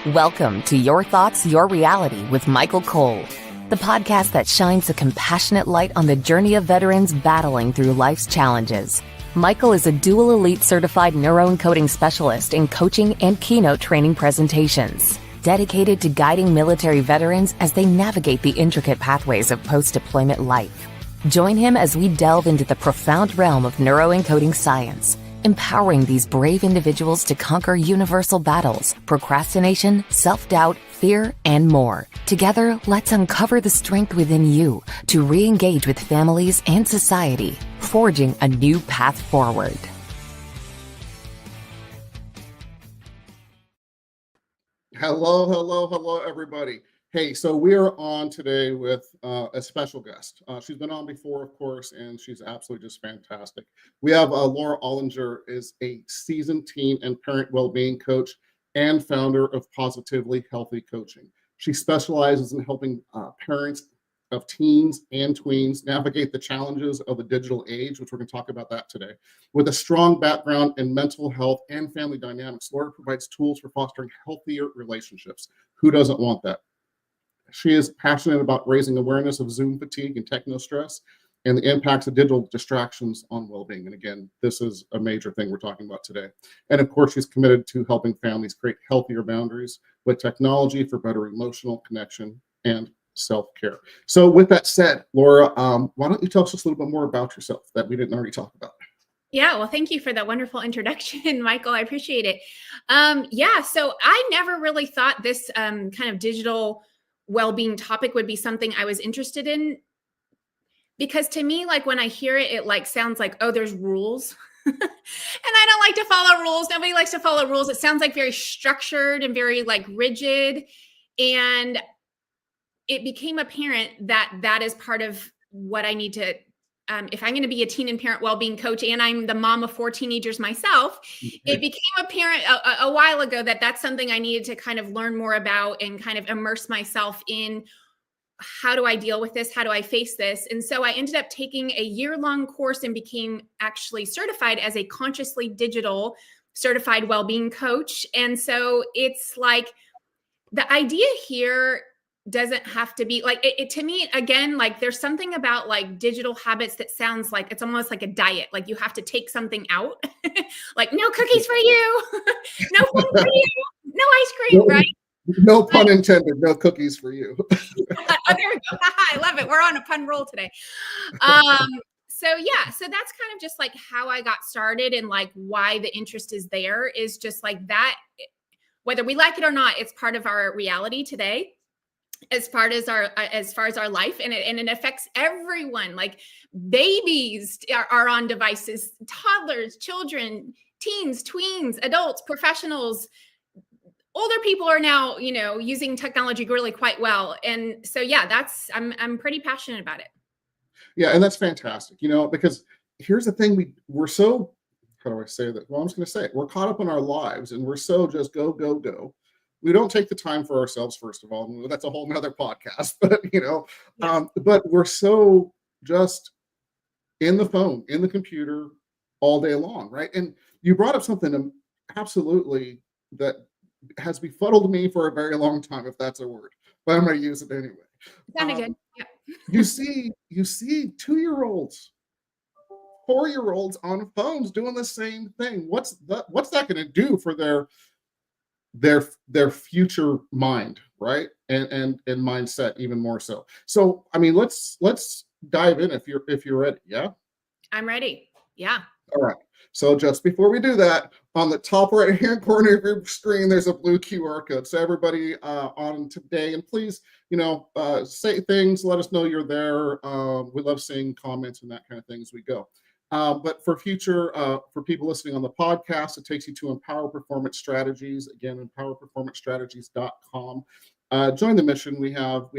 Welcome to Your Thoughts, Your Reality with Michael Cole, the podcast that shines a compassionate light on the journey of veterans battling through life's challenges. Michael is a dual elite certified neuroencoding specialist in coaching and keynote training presentations, dedicated to guiding military veterans as they navigate the intricate pathways of post-deployment life. Join him as we delve into the profound realm of neuroencoding science, empowering these brave individuals to conquer universal battles, procrastination, self-doubt, fear, and more. Together, let's uncover the strength within you to re-engage with families and society, forging a new path forward. Hello, everybody. Hey, so we are on today with a special guest. She's been on before, of course, and she's absolutely just fantastic. We have Laura Ollinger, is a seasoned teen and parent well-being coach and founder of Positively Healthy Coaching. She specializes in helping parents of teens and tweens navigate the challenges of the digital age, which we're going to talk about that today. With a strong background in mental health and family dynamics, Laura provides tools for fostering healthier relationships. Who doesn't want that? She is passionate about raising awareness of Zoom fatigue and technostress and the impacts of digital distractions on well-being. And again, this is a major thing we're talking about today. And of course, she's committed to helping families create healthier boundaries with technology for better emotional connection and self-care. So with that said, Laura, why don't you tell us just a little bit more about yourself that we didn't already talk about? Yeah, well, thank you for that wonderful introduction, Michael. I appreciate it. So I never really thought this kind of digital well-being topic would be something I was interested in, because to me, like when I hear it, it like sounds like, oh, there's rules. And I don't like to follow rules. Nobody likes to follow rules. It sounds like very structured and very like rigid. And it became apparent that that is part of what I need to, if I'm going to be a teen and parent well-being coach, and I'm the mom of 4 teenagers myself, it became apparent a while ago that that's something I needed to kind of learn more about and kind of immerse myself in. How do I deal with this? How do I face this? And so I ended up taking a year-long course and became actually certified as a consciously digital certified well-being coach. And so it's like the idea here doesn't have to be like it to me, again, like there's something about like digital habits that sounds like it's almost like a diet. Like you have to take something out, like no cookies for you, no phone for you, no ice cream, right? No pun intended, no cookies for you. Oh, there we go. I love it. We're on a pun roll today. So that's kind of just like how I got started, and like why the interest is there is just like that, whether we like it or not, it's part of our reality today. As far as our life, and it affects everyone. Like babies are on devices, toddlers, children, teens, tweens, adults, professionals, older people are now, using technology really quite well. And so, I'm pretty passionate about it. Yeah, and that's fantastic. Because here's the thing: we're so, how do I say that? Well, I'm just going to say it. We're caught up in our lives, and we're so just go, go, go. We don't take the time for ourselves, first of all. That's a whole nother podcast, but we're so just in the phone, in the computer all day long, right? And you brought up something absolutely that has befuddled me for a very long time, if that's a word, but I'm going to use it anyway. Sounded good. Yeah. you see 2-year-olds, 4-year-olds on phones doing the same thing. What's that going to do for their future mind, right? And mindset even more so. So I mean, let's dive in if you're ready. Yeah, I'm ready. Yeah. All right. So just before we do that, on the top right hand corner of your screen, there's a blue QR code. So everybody on today, and please, say things, let us know you're there. We love seeing comments and that kind of thing as we go. But for people listening on the podcast, it takes you to Empower Performance Strategies. Again, empowerperformancestrategies.com. Join the mission. We have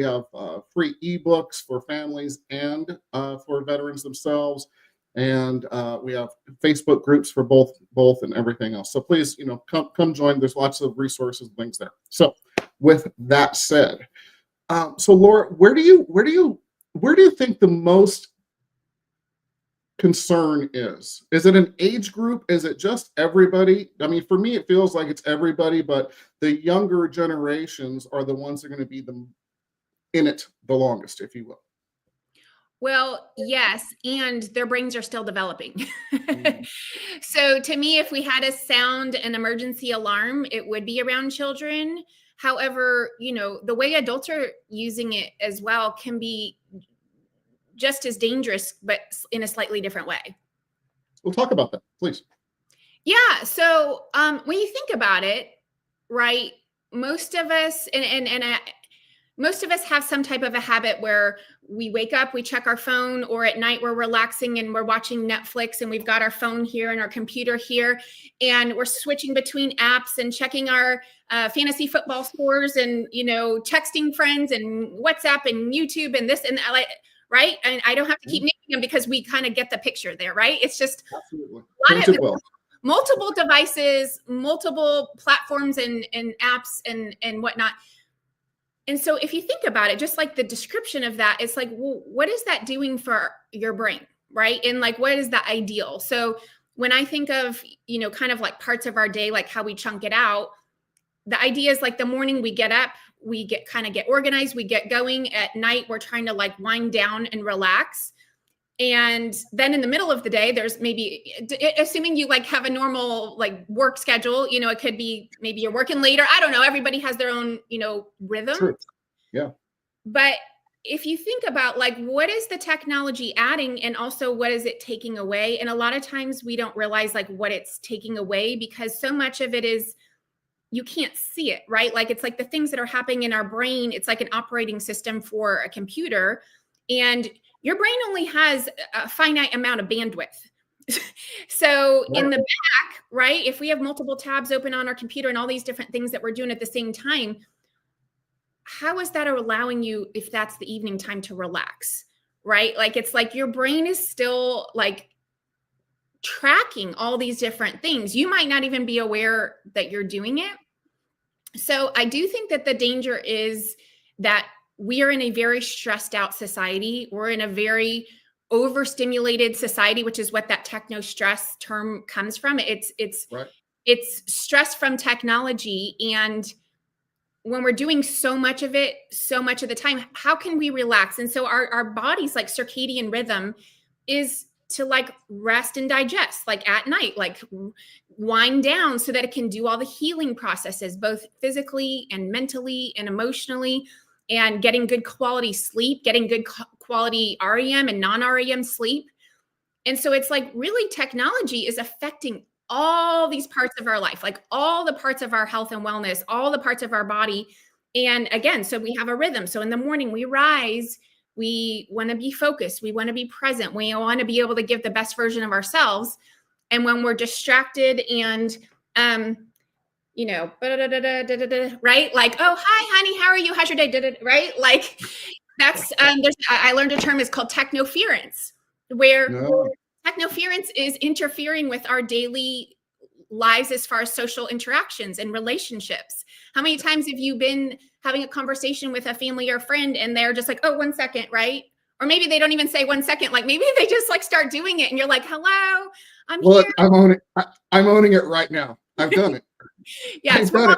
free ebooks for families and for veterans themselves, and we have Facebook groups for both and everything else. So please, come join. There's lots of resources, links there. So with that said, so Laura, where do you think the most concern is. Is it an age group? Is it just everybody? I mean, for me, it feels like it's everybody, but the younger generations are the ones that are going to be in it the longest, if you will. Well, yes, and their brains are still developing. Mhm. So to me, if we had to sound an emergency alarm, it would be around children. However, the way adults are using it as well can be just as dangerous, but in a slightly different way. We'll talk about that, please. Yeah. So when you think about it, right, most of us, most of us have some type of a habit where we wake up, we check our phone, or at night we're relaxing and we're watching Netflix and we've got our phone here and our computer here, and we're switching between apps and checking our fantasy football scores and, texting friends and WhatsApp and YouTube and this and that, right? And I don't have to keep naming them because we kind of get the picture there, right? It's just Absolutely. a lot of Well. multiple devices, multiple platforms and apps and whatnot. And so if you think about it, just like the description of that, it's like, well, what is that doing for your brain, right? And like, what is the ideal? So when I think of, kind of like parts of our day, like how we chunk it out, the idea is like the morning we get up, we get organized, we get going. At night, we're trying to like wind down and relax. And then in the middle of the day, there's maybe, assuming you like have a normal like work schedule, it could be maybe you're working later. I don't know. Everybody has their own, rhythm. True. Yeah. But if you think about like, what is the technology adding and also what is it taking away? And a lot of times we don't realize like what it's taking away because so much of it is, you can't see it, right? Like, it's like the things that are happening in our brain. It's like an operating system for a computer. And your brain only has a finite amount of bandwidth. So in the back, right, if we have multiple tabs open on our computer and all these different things that we're doing at the same time, how is that allowing you, if that's the evening time, to relax, right? Like, it's like your brain is still like tracking all these different things. You might not even be aware that you're doing it. So I do think that the danger is that we are in a very stressed out society. We're in a very overstimulated society, which is what that technostress term comes from. It's stress from technology. And when we're doing so much of it, so much of the time, how can we relax? And so our body's like circadian rhythm is to like rest and digest, like at night, like wind down so that it can do all the healing processes, both physically and mentally and emotionally, and getting good quality sleep, getting good quality REM and non-REM sleep. And so it's like really technology is affecting all these parts of our life, like all the parts of our health and wellness, all the parts of our body. And again, so we have a rhythm. So in the morning we rise, we want to be focused. We want to be present. We want to be able to give the best version of ourselves. And when we're distracted and, right? Like, oh, hi, honey, how are you? How's your day? Right? Like that's, I learned a term is called technoference, where technoference is interfering with our daily lives as far as social interactions and relationships. How many times have you been having a conversation with a family or friend and they're just like, oh, 1 second, right? Or maybe they don't even say 1 second. Like maybe they just like start doing it and you're like, hello, I'm here. I'm owning it right now. I've done it. Yes. I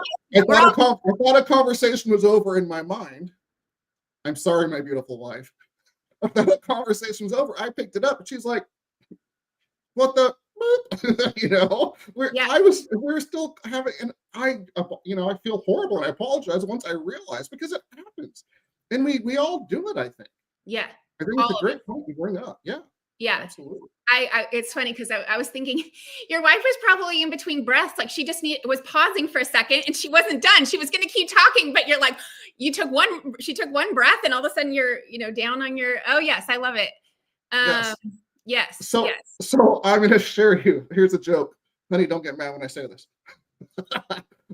thought a conversation was over in my mind. I'm sorry, my beautiful wife. I thought a conversation was over. I picked it up and she's like, what the, we're still having, and I feel horrible and I apologize once I realized, because it happens. And we all do it, I think. Yeah. I think it's a great point you bring up. Yeah. Yeah. Absolutely. It's funny because I was thinking your wife was probably in between breaths. Like she just was pausing for a second and she wasn't done. She was going to keep talking, but you're like, she took one breath and all of a sudden you're, down on your, oh yes, I love it. Yes. So I'm going to share you. Here's a joke. Honey, don't get mad when I say this.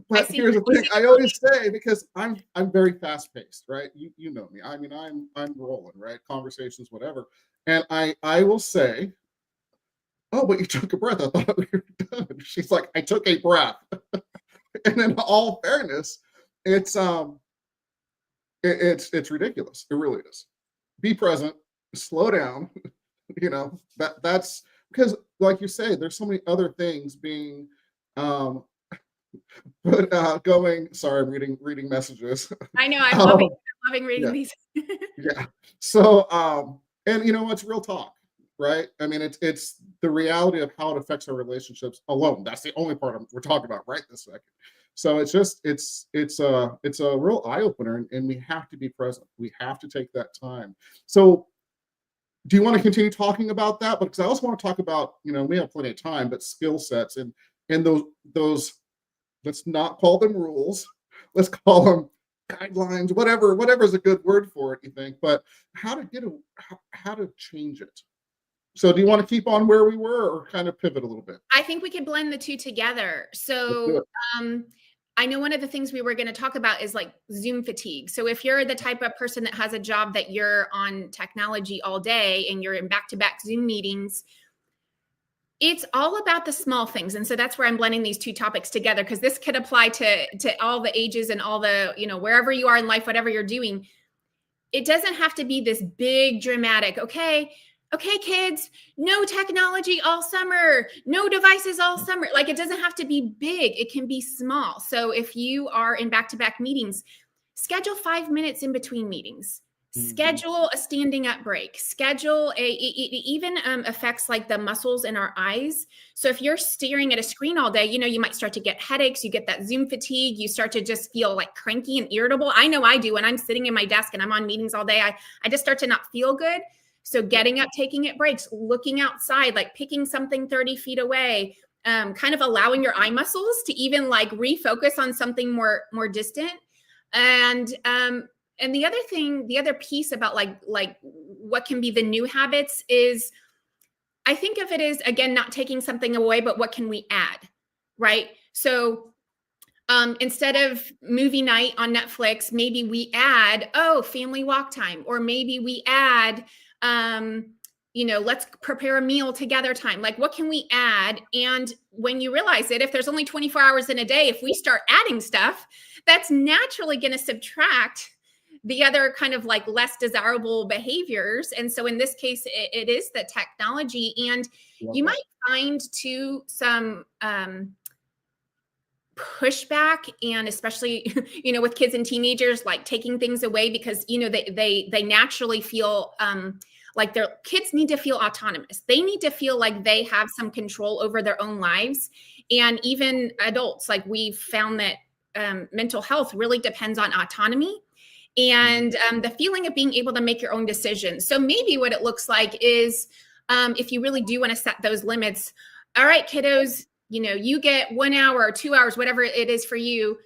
But here's the thing. I always say, because I'm very fast paced, right? You know me. I mean, I'm rolling, right? Conversations, whatever. And I will say, oh, but you took a breath. I thought we were done. She's like, I took a breath. And in all fairness, it's ridiculous. It really is. Be present, slow down, That's because, like you say, there's so many other things being um but going. Sorry, I'm reading messages. I know, I'm um, loving reading yeah, these. yeah. So and it's real talk, right? I mean, it's the reality of how it affects our relationships alone. That's the only part we're talking about right this second. So it's just it's a real eye opener, and we have to be present. We have to take that time. So do you want to continue talking about that? Because I also want to talk about, we have plenty of time, but skill sets and those, let's not call them rules. Let's call them guidelines, whatever is a good word for it, you think, but how to how to change it. So do you want to keep on where we were or kind of pivot a little bit? I think we could blend the two together. Let's do So, it. I know one of the things we were going to talk about is like Zoom fatigue. So if you're the type of person that has a job that you're on technology all day and you're in back-to-back Zoom meetings, it's all about the small things. And so that's where I'm blending these two topics together, because this could apply to all the ages and all the, wherever you are in life, whatever you're doing. It doesn't have to be this big dramatic, okay, kids, no technology all summer, no devices all summer. Like, it doesn't have to be big. It can be small. So if you are in back-to-back meetings, schedule 5 minutes in between meetings. Schedule a standing up break. Schedule it even affects like the muscles in our eyes. So if you're staring at a screen all day, you might start to get headaches. You get that Zoom fatigue. You start to just feel like cranky and irritable. I know I do when I'm sitting in my desk and I'm on meetings all day. I just start to not feel good. So getting up, taking it breaks, looking outside, like picking something 30 feet away, kind of allowing your eye muscles to even like refocus on something more distant. And the other piece about like what can be the new habits is, I think of it as, again, not taking something away, but what can we add, right? So instead of movie night on Netflix, maybe we add, family walk time, or maybe we add, let's prepare a meal together time. Like, what can we add? And when you realize it, if there's only 24 hours in a day, if we start adding stuff, that's naturally going to subtract the other kind of like less desirable behaviors. And so in this case, it is the technology. And you might find too some pushback, and especially with kids and teenagers, like taking things away because they naturally feel like their kids need to feel autonomous. They need to feel like they have some control over their own lives. And even adults, like, we've found that mental health really depends on autonomy and the feeling of being able to make your own decisions. So maybe what it looks like is, if you really do want to set those limits, all right, kiddos, you get 1 hour or 2 hours, whatever it is for you,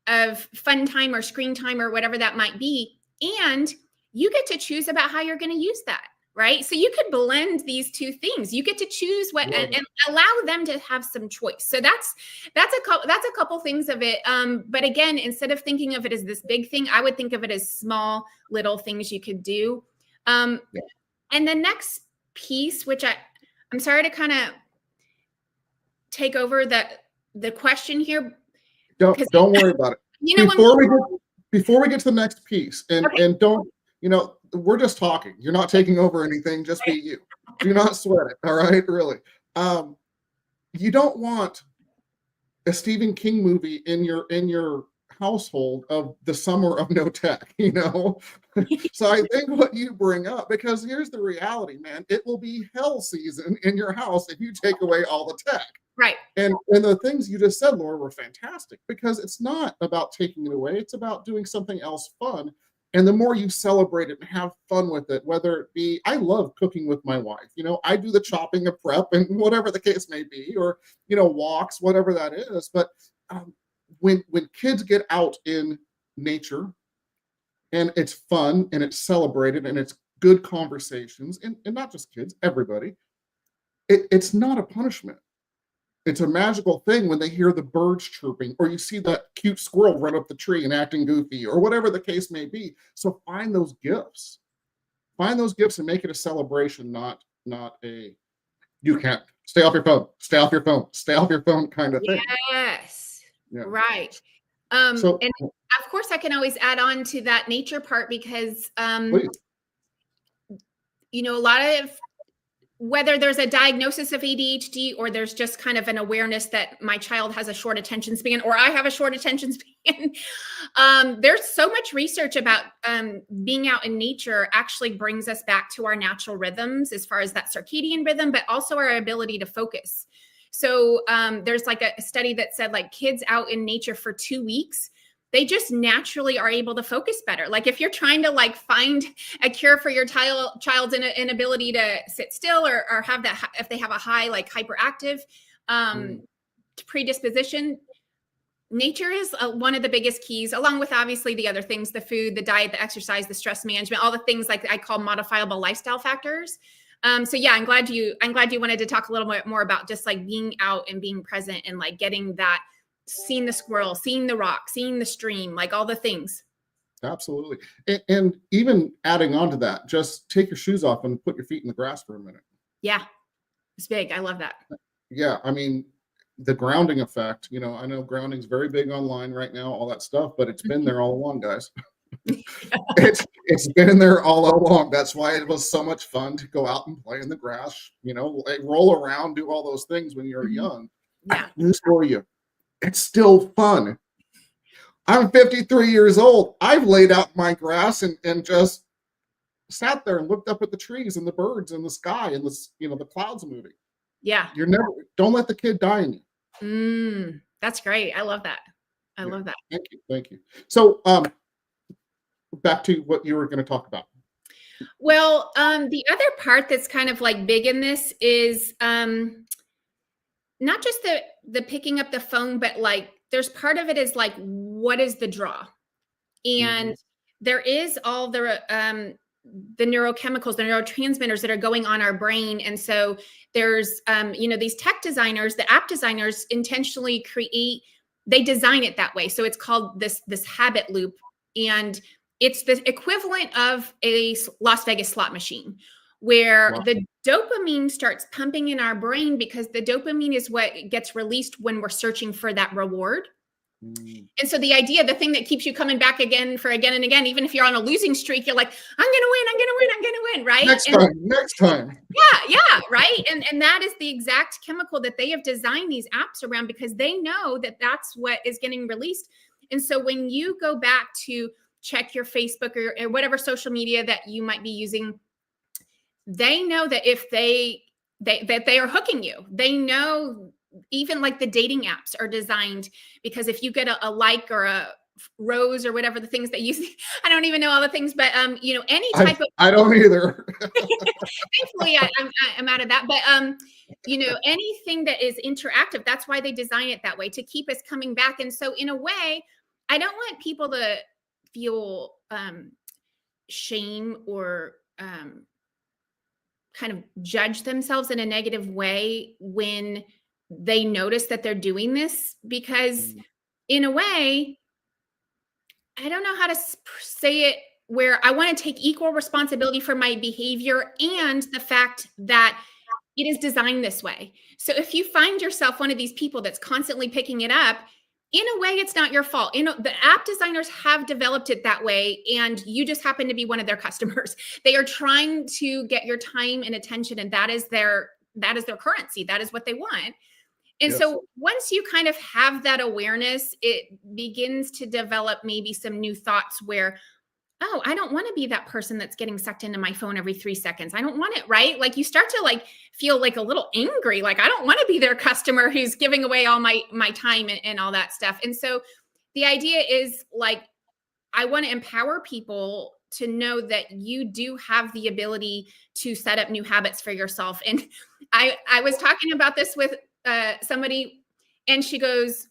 of fun time or screen time or whatever that might be. And you get to choose about how you're going to use that, right? So you could blend these two things. You get to choose what and allow them to have some choice. So that's a couple things of it. But again, instead of thinking of it as this big thing, I would think of it as small little things you could do. And the next piece, which I'm sorry to kind of take over the question here. Don't worry about it. Before we get to the next piece, and don't, we're just talking. You're not taking over anything. Just be you. Do not sweat it. All right, really. You don't want a Stephen King movie in your household of the summer of no tech. So I think what you bring up, because here's the reality, man, it will be hell season in your house if you take away all the tech. Right. And the things you just said, Laura, were fantastic, because it's not about taking it away. It's about doing something else fun. And the more you celebrate it and have fun with it, whether it be, I love cooking with my wife. I do the chopping and prep and whatever the case may be, or, walks, whatever that is. But when kids get out in nature and it's fun and it's celebrated and it's good conversations, and not just kids, everybody, it's not a punishment. It's a magical thing when they hear the birds chirping, or you see that cute squirrel run up the tree and acting goofy, or whatever the case may be. So find those gifts. Find those gifts and make it a celebration, not a, you can't, stay off your phone, stay off your phone, stay off your phone kind of thing. Yes. Yeah. Right. And of course I can always add on to that nature part, because, a lot of whether there's a diagnosis of ADHD or there's just kind of an awareness that my child has a short attention span or I have a short attention span. There's so much research about being out in nature actually brings us back to our natural rhythms as far as that circadian rhythm, but also our ability to focus. So there's like a study that said like kids out in nature for 2 weeks, they just naturally are able to focus better. Like if you're trying to like find a cure for your child's inability to sit still or have that, if they have a high, like hyperactive predisposition, nature is one of the biggest keys, along with obviously the other things, the food, the diet, the exercise, the stress management, all the things like I call modifiable lifestyle factors. So yeah, I'm glad you wanted to talk a little bit more about just like being out and being present and like getting that, seeing the squirrel, seeing the rock, seeing the stream, like all the things. Absolutely. And even adding on to that, just take your shoes off and put your feet in the grass for a minute. Yeah, it's big. I love that. Yeah, I mean, the grounding effect, you know, I know grounding's very big online right now, all that stuff, but it's been there all along, guys. It's been there all along. That's why it was so much fun to go out and play in the grass, you know, roll around, do all those things when you're young. Yeah. News for you. It's still fun. I'm 53 years old. I've laid out my grass and just sat there and looked up at the trees and the birds and the sky and the, you know, the clouds moving. Yeah. Don't let the kid die in you. That's great. I love that. I love that. Thank you. So back to what you were going to talk about. Well, the other part that's kind of like big in this is not just the picking up the phone, but like there's part of it is like, what is the draw? And there is all the neurochemicals, the neurotransmitters that are going on our brain. And so there's, you know, these tech designers, the app designers intentionally they design it that way. So it's called this habit loop. And it's the equivalent of a Las Vegas slot machine where the dopamine starts pumping in our brain because the dopamine is what gets released when we're searching for that reward. And so the thing that keeps you coming back again and again, even if you're on a losing streak, you're like, I'm going to win, right? Next time. Yeah, right. And that is the exact chemical that they have designed these apps around because they know that that's what is getting released. And so when you go back to check your Facebook or whatever social media that you might be using, they know that if they are hooking you. They know even like the dating apps are designed because if you get a like or a rose or whatever the things that you see, I don't even know all the things, but you know, any type of I don't either. Thankfully I'm out of that. But you know, anything that is interactive, that's why they design it that way to keep us coming back. And so in a way, I don't want people to feel shame or kind of judge themselves in a negative way when they notice that they're doing this, because in a way, I don't know how to say it, where I want to take equal responsibility for my behavior and the fact that it is designed this way. So if you find yourself one of these people that's constantly picking it up, in a way, it's not your fault. You know, the app designers have developed it that way, and you just happen to be one of their customers. They are trying to get your time and attention, and that is their currency. That is what they want. And so once you kind of have that awareness, it begins to develop maybe some new thoughts where, oh, I don't want to be that person that's getting sucked into my phone every 3 seconds. I don't want it, right? Like you start to like feel like a little angry. Like I don't want to be their customer who's giving away all my time and all that stuff. And so the idea is like, I want to empower people to know that you do have the ability to set up new habits for yourself. And I was talking about this with somebody, and she goes,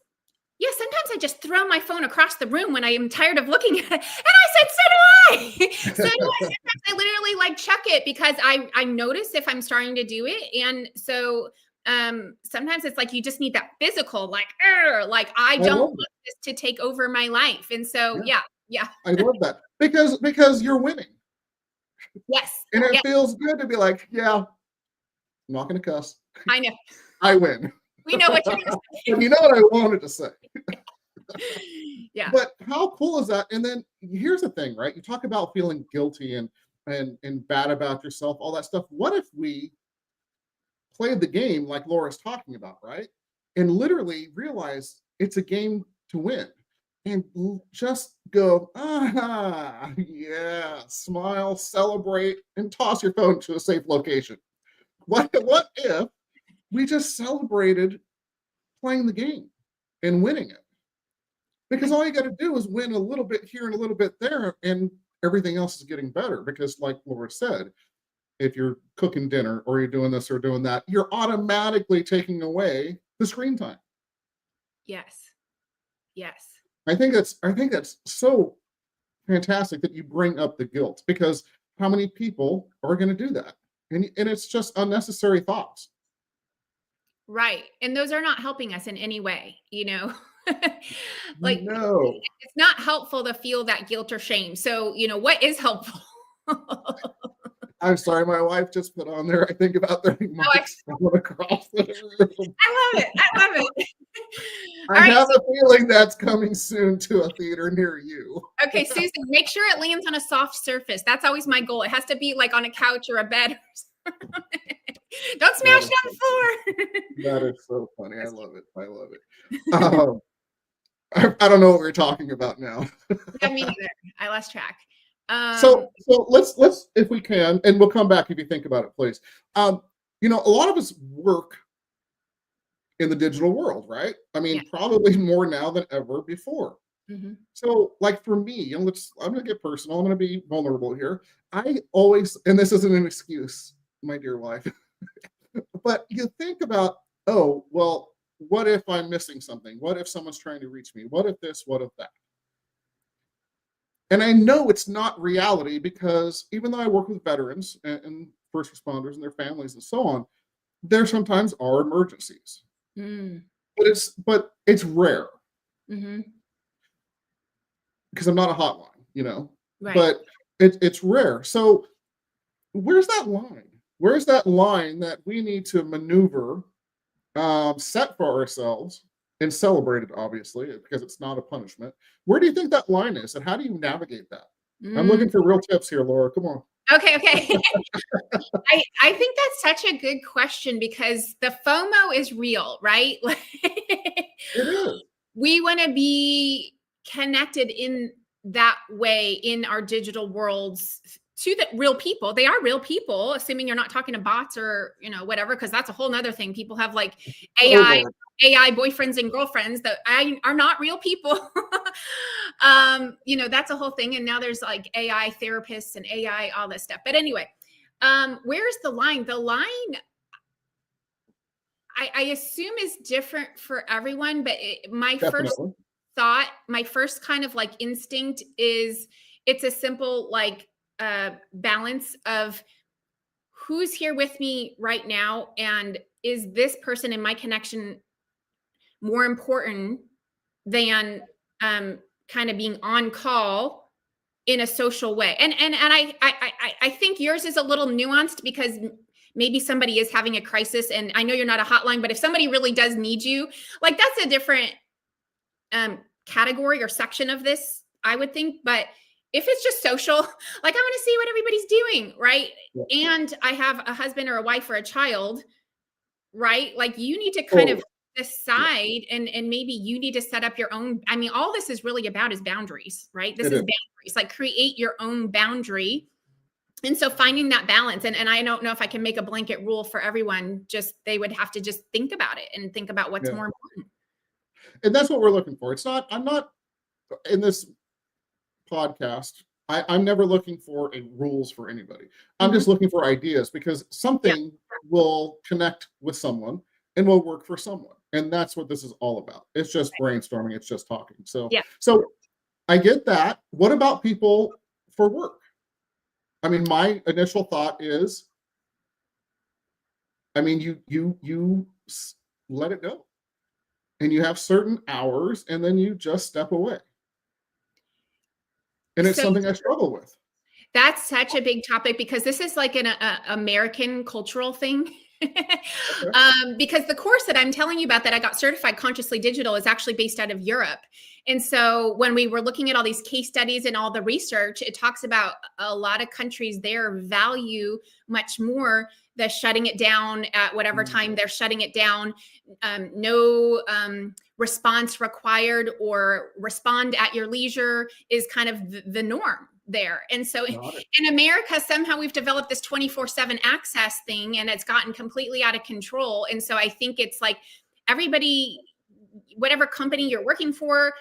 yeah, sometimes I just throw my phone across the room when I am tired of looking at it. And I said, so do I. Sometimes I literally like chuck it because I notice if I'm starting to do it. And so sometimes it's like you just need that physical, like I don't want this to take over my life. And so yeah. I love that because you're winning. Yes. And it feels good to be like, yeah, I'm not going to cuss. I know. I win. We know what you're going to say. And you know what I wanted to say. Yeah. But how cool is that? And then here's the thing, right? You talk about feeling guilty and bad about yourself, all that stuff. What if we played the game like Laura's talking about, right? And literally realized it's a game to win. And just go, yeah, smile, celebrate, and toss your phone to a safe location. What if we just celebrated playing the game and winning it? Because all you got to do is win a little bit here and a little bit there, and everything else is getting better. Because, like Laura said, if you're cooking dinner or you're doing this or doing that, you're automatically taking away the screen time. Yes. Yes. I think that's so fantastic that you bring up the guilt, because how many people are going to do that? And it's just unnecessary thoughts. Right. And those are not helping us in any way, like No. it's not helpful to feel that guilt or shame. So, what is helpful? I'm sorry, my wife just put on there, I think about 30 mics across the room. I love it. I have a feeling that's coming soon to a theater near you. Okay, Susan, make sure it lands on a soft surface. That's always my goal. It has to be like on a couch or a bed. Don't smash it on the floor. That is so funny. I love it. I don't know what we're talking about now. Yeah, me neither. I lost track. So let's, if we can, and we'll come back if you think about it, please. A lot of us work in the digital world, right? I mean, probably more now than ever before. Mm-hmm. So, like for me, I'm going to get personal. I'm going to be vulnerable here. I always, and this isn't an excuse, my dear wife, but you think about, oh, well, what if I'm missing something? What if someone's trying to reach me? What if this? What if that? And I know it's not reality, because even though I work with veterans and first responders and their families and so on, there sometimes are emergencies. Mm. But it's rare. Mm-hmm. Because I'm not a hotline, Right. But it's rare. So where's that line? Where's that line that we need to maneuver, set for ourselves, and celebrate it, obviously, because it's not a punishment? Where do you think that line is, and how do you navigate that? I'm looking for real tips here, Laura. Come on. Okay. I think that's such a good question, because the FOMO is real, right? It is. We want to be connected in that way in our digital worlds to the real people. They are real people, assuming you're not talking to bots or, whatever, because that's a whole nother thing. People have like AI boyfriends and girlfriends that are not real people. That's a whole thing. And now there's like AI therapists and AI, all this stuff. But anyway, where's the line? The line, I assume, is different for everyone, but my first kind of like instinct is it's a simple like balance of who's here with me right now, and is this person in my connection more important than kind of being on call in a social way. And I think yours is a little nuanced, because maybe somebody is having a crisis, and I know you're not a hotline, but if somebody really does need you, like that's a different category or section of this, I would think. But if it's just social, like I want to see what everybody's doing, right? Yeah. And I have a husband or a wife or a child, right? Like you need to kind of decide, and maybe you need to set up your own. I mean, all this is really about is boundaries, right? This is boundaries, like create your own boundary. And so finding that balance, and I don't know if I can make a blanket rule for everyone, just they would have to just think about it and think about what's more important. And that's what we're looking for. I'm not in this podcast, I'm never looking for rules for anybody. I'm just looking for ideas, because something will connect with someone and will work for someone. And that's what this is all about. It's just brainstorming. It's just talking. So I get that. What about people for work? I mean, my initial thought is, I mean, you let it go, and you have certain hours, and then you just step away. And it's something I struggle with. That's such a big topic, because this is like an American cultural thing. Because the course that I'm telling you about that I got certified consciously digital is actually based out of Europe. And so when we were looking at all these case studies and all the research, it talks about a lot of countries there value much more the shutting it down at whatever time they're shutting it down. No response required, or respond at your leisure is kind of the norm there. And so in America, somehow we've developed this 24/7 access thing, and it's gotten completely out of control. And so I think it's like everybody, whatever company you're working for,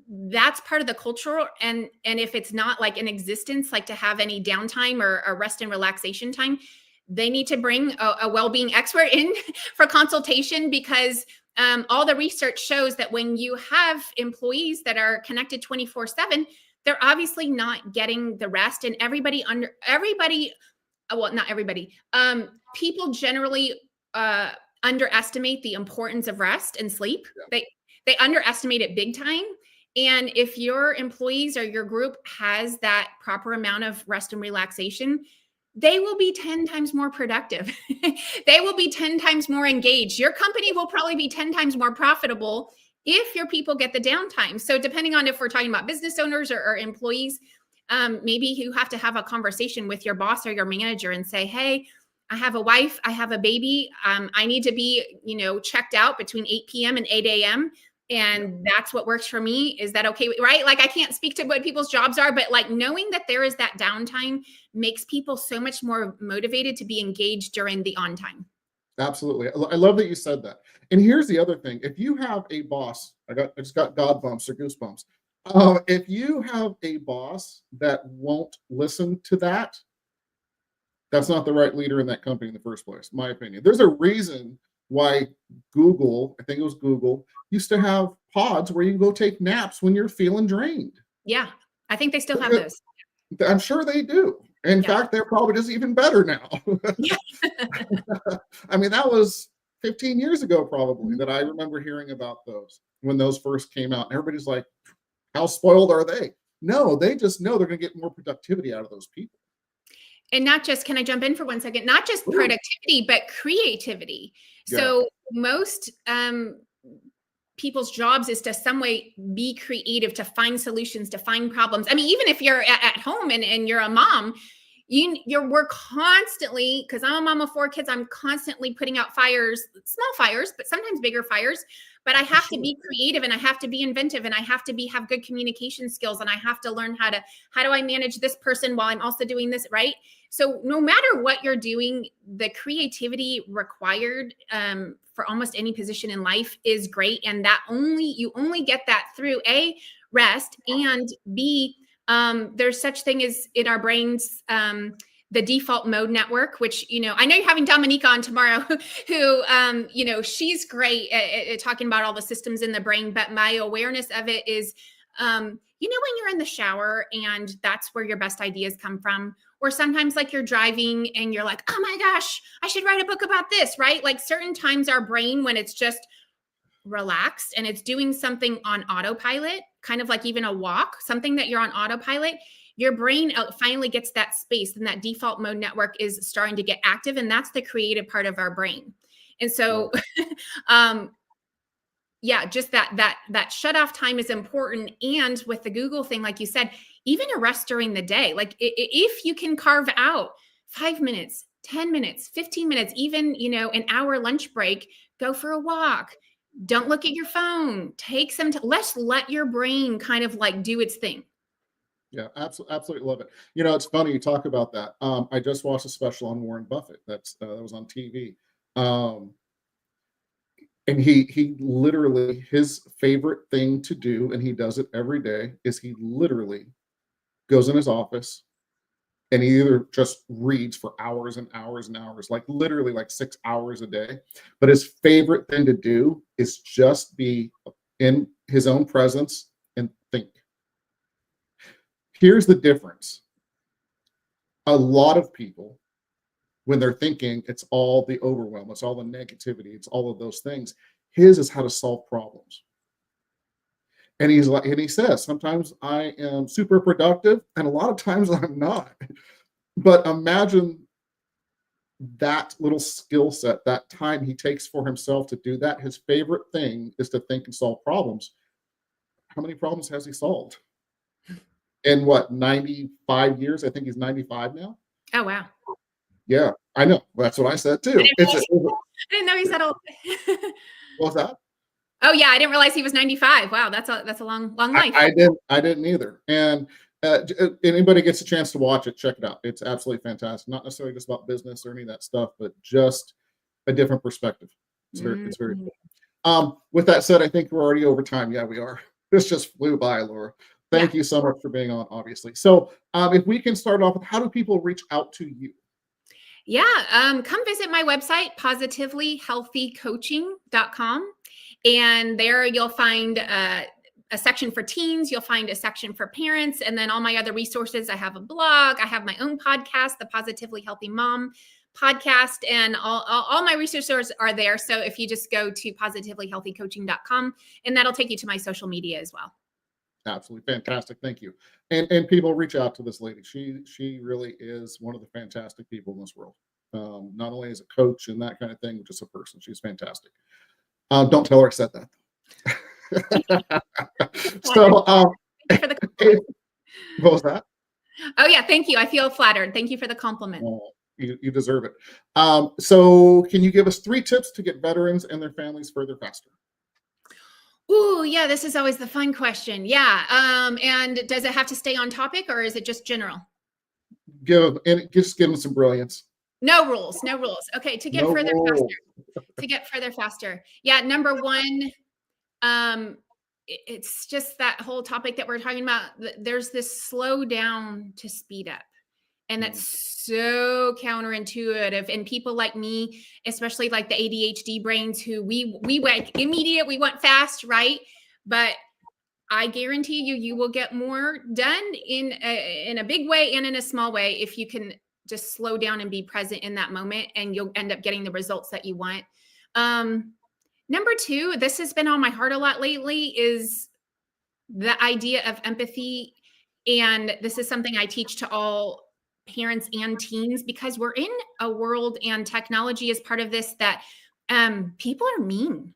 that's part of the culture. And if it's not like in existence, like to have any downtime or rest and relaxation time, they need to bring a well-being expert in for consultation, because all the research shows that when you have employees that are connected 24/7, they're obviously not getting the rest. And well, not everybody, people generally underestimate the importance of rest and sleep. They underestimate it big time. And if your employees or your group has that proper amount of rest and relaxation, they will be 10 times more productive. They will be 10 times more engaged. Your company will probably be 10 times more profitable if your people get the downtime. So depending on if we're talking about business owners or employees, maybe you have to have a conversation with your boss or your manager and say, hey, I have a wife, I have a baby. I need to be, checked out between 8 p.m. and 8 a.m. And that's what works for me. Is that okay? Right? Like, I can't speak to what people's jobs are, but like knowing that there is that downtime makes people so much more motivated to be engaged during the on time. Absolutely. I love that you said that. And here's the other thing. If you have a boss, I just got God bumps or goosebumps. If you have a boss that won't listen to that, that's not the right leader in that company in the first place, in my opinion. There's a reason why Google, I think it was Google, used to have pods where you can go take naps when you're feeling drained. Yeah, I think they still have those. I'm sure they do. In fact, they're probably just even better now. I mean, that was 15 years ago probably that I remember hearing about those when those first came out. And everybody's like, how spoiled are they? No, they just know they're going to get more productivity out of those people. And not just, can I jump in for 1 second? Not just productivity, but creativity. So most people's jobs is to some way be creative, to find solutions, to find problems. I mean, even if you're at home and you're a mom, we're constantly, because I'm a mom of 4 kids, I'm constantly putting out fires, small fires, but sometimes bigger fires. But I have to be creative, and I have to be inventive, and I have to have good communication skills, and I have to learn how do I manage this person while I'm also doing this, right? So no matter what you're doing, the creativity required for almost any position in life is great. And that you only get that through A, rest, and B, there's such thing as in our brains, the default mode network, which, I know you're having Dominique on tomorrow, who, she's great at talking about all the systems in the brain, but my awareness of it is, when you're in the shower and that's where your best ideas come from, or sometimes like you're driving and you're like, oh my gosh, I should write a book about this, right? Like certain times our brain, when it's just relaxed and it's doing something on autopilot, kind of like even a walk, something that you're on autopilot, your brain finally gets that space, and that default mode network is starting to get active. And that's the creative part of our brain. And so, just that shut off time is important. And with the Google thing, like you said, even a rest during the day, like if you can carve out 5 minutes, 10 minutes, 15 minutes, even, an hour lunch break, go for a walk. Don't look at your phone. Take some let's let your brain kind of like do its thing. Yeah, absolutely love it. It's funny you talk about that. I just watched a special on Warren Buffett that was on TV. And he literally, his favorite thing to do, and he does it every day, is he literally goes in his office and he either just reads for hours and hours and hours, like literally like 6 hours a day. But his favorite thing to do is just be in his own presence and think. Here's the difference. A lot of people, when they're thinking, it's all the overwhelm, it's all the negativity, it's all of those things. His is how to solve problems. And he says, sometimes I am super productive and a lot of times I'm not. But imagine that little skill set, that time he takes for himself to do that. His favorite thing is to think and solve problems. how many problems has he solved? In what, 95 years? I think he's 95 now. Oh, wow. Yeah, I know. That's what I said too. I didn't know he said old. What was that? Oh yeah, I didn't realize he was 95. Wow, that's a long life. I didn't either. And anybody gets a chance to watch it, check it out. It's absolutely fantastic. Not necessarily just about business or any of that stuff, but just a different perspective. It's very cool. With that said, I think we're already over time. Yeah, we are. This just flew by, Laura. Thank you so much for being on, obviously. So if we can start off with, how do people reach out to you? Yeah, come visit my website, positivelyhealthycoaching.com. And there you'll find a section for teens, you'll find a section for parents, and then all my other resources. I have a blog, I have my own podcast, the Positively Healthy Mom podcast, and all my resources are there. So if you just go to positivelyhealthycoaching.com, and that'll take you to my social media as well. Absolutely fantastic. Thank you. And people reach out to this lady. She really is one of the fantastic people in this world. Not only as a coach and that kind of thing, but just a person. She's fantastic. Don't tell her I said that. So, what was that? Oh yeah, thank you. I feel flattered. Thank you for the compliment. You deserve it. So can you give us 3 tips to get veterans and their families further faster? Ooh, yeah, this is always the fun question. Yeah. And does it have to stay on topic, or is it just general? Just give them some brilliance. No rules. Okay. To get further faster. Yeah. Number 1, it's just that whole topic that we're talking about. There's this slow down to speed up. And that's so counterintuitive. And people like me, especially like the ADHD brains, who we want immediate, we want fast, right? But I guarantee you will get more done in a big way and in a small way if you can just slow down and be present in that moment, and you'll end up getting the results that you want. Number 2, this has been on my heart a lot lately, is the idea of empathy. And this is something I teach to all parents and teens, because we're in a world, and technology is part of this, that people are mean,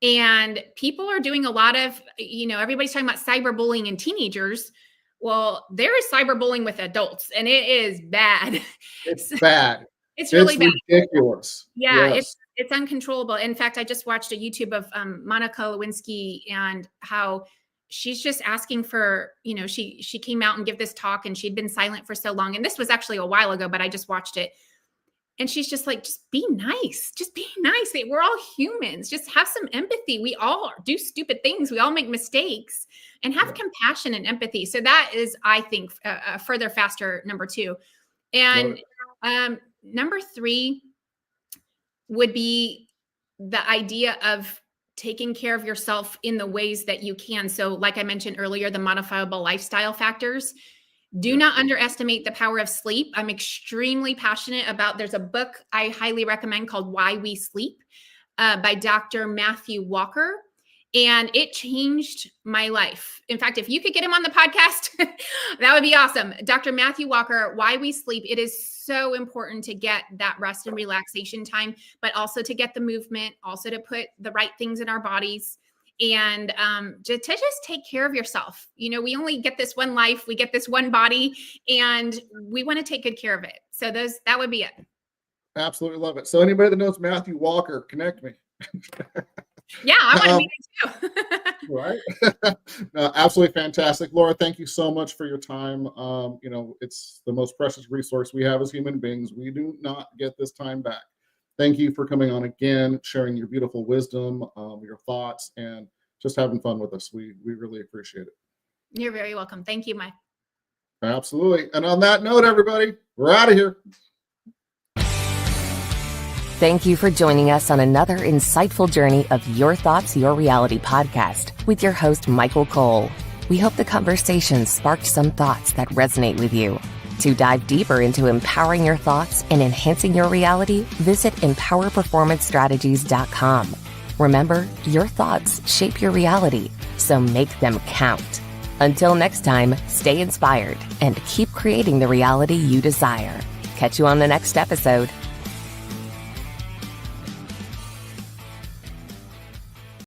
and people are doing a lot of, everybody's talking about cyberbullying in teenagers. Well, there is cyberbullying with adults, and it is bad. It's bad. It's really bad. Ridiculous. Yeah, yes. It's uncontrollable. In fact, I just watched a YouTube of Monica Lewinsky, and how she's just asking for, she came out and give this talk, and she'd been silent for so long. And this was actually a while ago, but I just watched it. And she's just like, just be nice. Just be nice. We're all humans. Just have some empathy. We all do stupid things. We all make mistakes, and have compassion and empathy. So that is, I think, a further faster number 2. And number 3 would be the idea of taking care of yourself in the ways that you can. So like I mentioned earlier, the modifiable lifestyle factors. Do not underestimate the power of sleep. I'm extremely passionate about, there's a book I highly recommend called Why We Sleep by Dr. Matthew Walker. And it changed my life. In fact, if you could get him on the podcast, that would be awesome. Dr. Matthew Walker, Why We Sleep. It is so important to get that rest and relaxation time, but also to get the movement, also to put the right things in our bodies, and to just take care of yourself. We only get this one life, we get this one body, and we want to take good care of it. So that would be it. Absolutely love it. So anybody that knows Matthew Walker, connect me. Yeah, I want to meet it too. Right. Absolutely fantastic. Laura, thank you so much for your time. It's the most precious resource we have as human beings. We do not get this time back. Thank you for coming on again, sharing your beautiful wisdom, your thoughts, and just having fun with us. We really appreciate it. You're very welcome. Thank you, Mike. Absolutely. And on that note, everybody, we're out of here. Thank you for joining us on another insightful journey of Your Thoughts, Your Reality podcast with your host, Michael Cole. We hope the conversation sparked some thoughts that resonate with you. To dive deeper into empowering your thoughts and enhancing your reality, visit empowerperformancestrategies.com. Remember, your thoughts shape your reality, so make them count. Until next time, stay inspired and keep creating the reality you desire. Catch you on the next episode.